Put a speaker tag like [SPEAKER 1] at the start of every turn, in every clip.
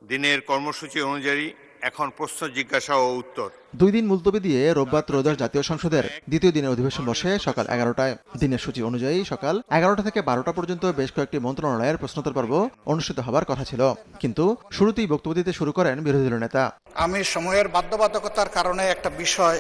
[SPEAKER 1] দিনের কর্মসূচি অনুযায়ী এখন প্রশ্ন জিজ্ঞাসা ও উত্তর।
[SPEAKER 2] 2 দিন মুলতবি দিয়ে রোববার ত্রয়োদশ জাতীয় সংসদের দ্বিতীয় দিনের অধিবেশন বসে সকাল 11টায়। দিনের সূচি অনুযায়ী সকাল 11টা থেকে 12টা পর্যন্ত বেশ কয়েকটি মন্ত্রণালয়ের প্রশ্নোত্তর পর্ব অনুষ্ঠিত হবার কথা ছিল, কিন্তু শুরুতেই বক্তব্য দিতে শুরু করেন বিরোধী দলীয় নেতা।
[SPEAKER 3] আমি সময়ের বাধ্যবাধকতার কারণে একটা বিষয়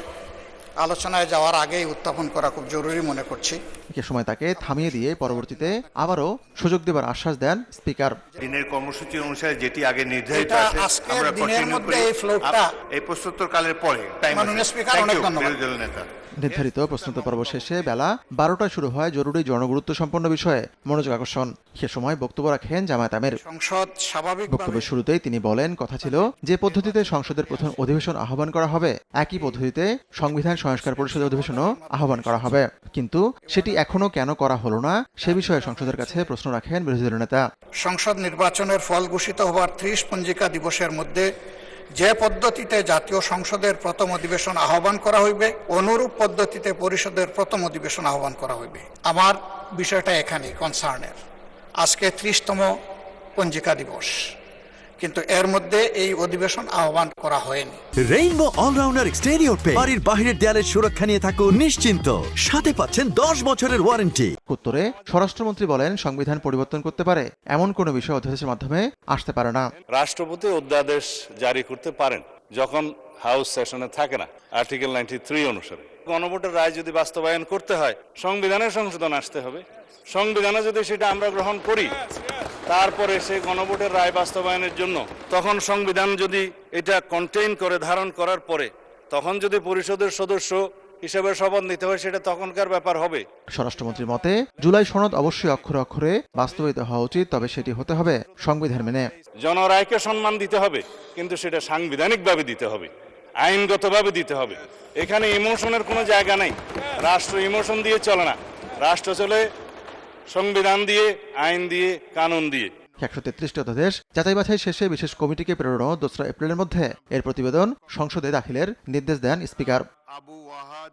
[SPEAKER 3] আলোচনায় যাওয়ার আগেই উত্থাপন করা খুব জরুরি মনে করছি।
[SPEAKER 2] এ সময় তাকে থামিয়ে দিয়ে পরবর্তীতে আবারও সুযোগ দেবার আশ্বাস দেন স্পিকার।
[SPEAKER 1] দিনের কর্মসূচি অনুসারে যেটি আগে নির্ধারিত
[SPEAKER 3] এটা
[SPEAKER 1] আছে
[SPEAKER 3] আজকের
[SPEAKER 1] আমরা
[SPEAKER 3] দিনের
[SPEAKER 1] কন্টিনিউ
[SPEAKER 3] মধ্যে
[SPEAKER 1] করি।
[SPEAKER 3] এই ফ্লোরটা
[SPEAKER 1] এই প্রশ্নোত্তরকালের পরে টাইম
[SPEAKER 3] মাননীয়
[SPEAKER 1] আছে।
[SPEAKER 3] স্পিকার,
[SPEAKER 1] Thank
[SPEAKER 3] অনেক
[SPEAKER 1] you,
[SPEAKER 3] ধন্যবাদ।
[SPEAKER 1] বিরোধী দলীয় নেতা।
[SPEAKER 2] নির্ধারিত প্রশ্নোত্তর পর্ব শেষে বেলা 12টায় শুরু হয় জরুরি জনগুরুত্ব সম্পন্ন বিষয়ে মনোযোগ আকর্ষণ। সে সময় বক্তব্য রাখেন জামায়াত আমির।
[SPEAKER 3] সংসদ স্বাভাবিকভাবে
[SPEAKER 2] বক্তব্যের শুরুতেই তিনি বলেন, কথা ছিল যে পদ্ধতিতে সংসদের প্রথম অধিবেশন আহ্বান করা হবে একই পদ্ধতিতে সংবিধান সংস্কার পরিষদের অধিবেশনও আহ্বান করা হবে, কিন্তু সেটি এখনো কেন করা হলো না সে বিষয়ে সংসদের কাছে প্রশ্ন রাখেন বিরোধী দলীয় নেতা।
[SPEAKER 3] সংসদ নির্বাচনের ফল ঘোষিত হওয়ার 30 পঞ্জিকা দিবসের মধ্যে যে পদ্ধতিতে জাতীয় সংসদের প্রথম অধিবেশন আহ্বান করা হইবে অনুরূপ পদ্ধতিতে পরিষদের প্রথম অধিবেশন আহ্বান করা হইবে। আমার বিষয়টা এখানেই কনসার্নের। আজকে 30তম পঞ্জিকা দিবস, কিন্তু এর মধ্যে এই অধিবেশন আহ্বান করা হয়নি।
[SPEAKER 4] রেইনবো অলরাউন্ডার এক্সটেরিয়র পে বাড়ির বাহিরের দেয়ালের সুরক্ষা নিয়ে থাকুন নিশ্চিন্ত, সাথে পাচ্ছেন 10 বছরের ওয়ারেন্টি।
[SPEAKER 2] উত্তরে স্বরাষ্ট্রমন্ত্রী বলেন, সংবিধান পরিবর্তন করতে পারে এমন কোনো বিষয় অধ্যাদেশের মাধ্যমে আসতে পারে না।
[SPEAKER 5] রাষ্ট্রপতি অধ্যাদেশ জারি করতে পারেন যখন হাউস সেশনে থাকে না, আর্টিকেল 93 অনুসারে। গণভোটের রায় যদি বাস্তবায়ন করতে হয় সংবিধানের সংশোধন আসতে হবে। সংবিধানে যদি সেটা আমরা গ্রহণ করি, তারপরে সেই গণভোটের রায় বাস্তবায়নের জন্য তখন সংবিধান যদি এটা কন্টেইন করে ধারণ করার পরে তখন যদি পরিষদের সদস্য হিসেবে শপথ নিতে হয় সেটা তখনকার ব্যাপার হবে।
[SPEAKER 2] স্বরাষ্ট্রমন্ত্রীর মতে জুলাই সনদ অবশ্যই অক্ষরে অক্ষরে বাস্তবায়িত হওয়া উচিত, তবে সেটি হতে হবে সংবিধান মেনে।
[SPEAKER 5] জনরায়কে সম্মান দিতে হবে, কিন্তু সেটা সাংবিধানিকভাবে দিতে হবে, আইনগতভাবে দিতে হবে। এখানে ইমোশনের কোনো জায়গা নাই। রাষ্ট্র ইমোশন দিয়ে চলে না, রাষ্ট্র চলে সংবিধান দিয়ে, আইন দিয়ে, কানুন দিয়ে।
[SPEAKER 2] 133টি অধ্যাদেশ যাচাই বাছাই শেষে বিশেষ কমিটিকে প্রেরণ 2 এপ্রিলের মধ্যে এর প্রতিবেদন সংসদে দাখিলের নির্দেশ দেন স্পিকার।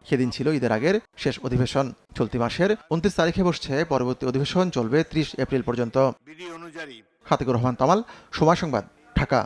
[SPEAKER 2] সেদিন ছিল ঈদের আগের শেষ অধিবেশন। চলতি মাসের 29 তারিখে বসছে পরবর্তী অধিবেশন, চলবে 30 এপ্রিল পর্যন্ত।
[SPEAKER 1] বিধি অনুযায়ী
[SPEAKER 2] খাতিকুর রহমান তামাল, সময় সংবাদ, ঢাকা।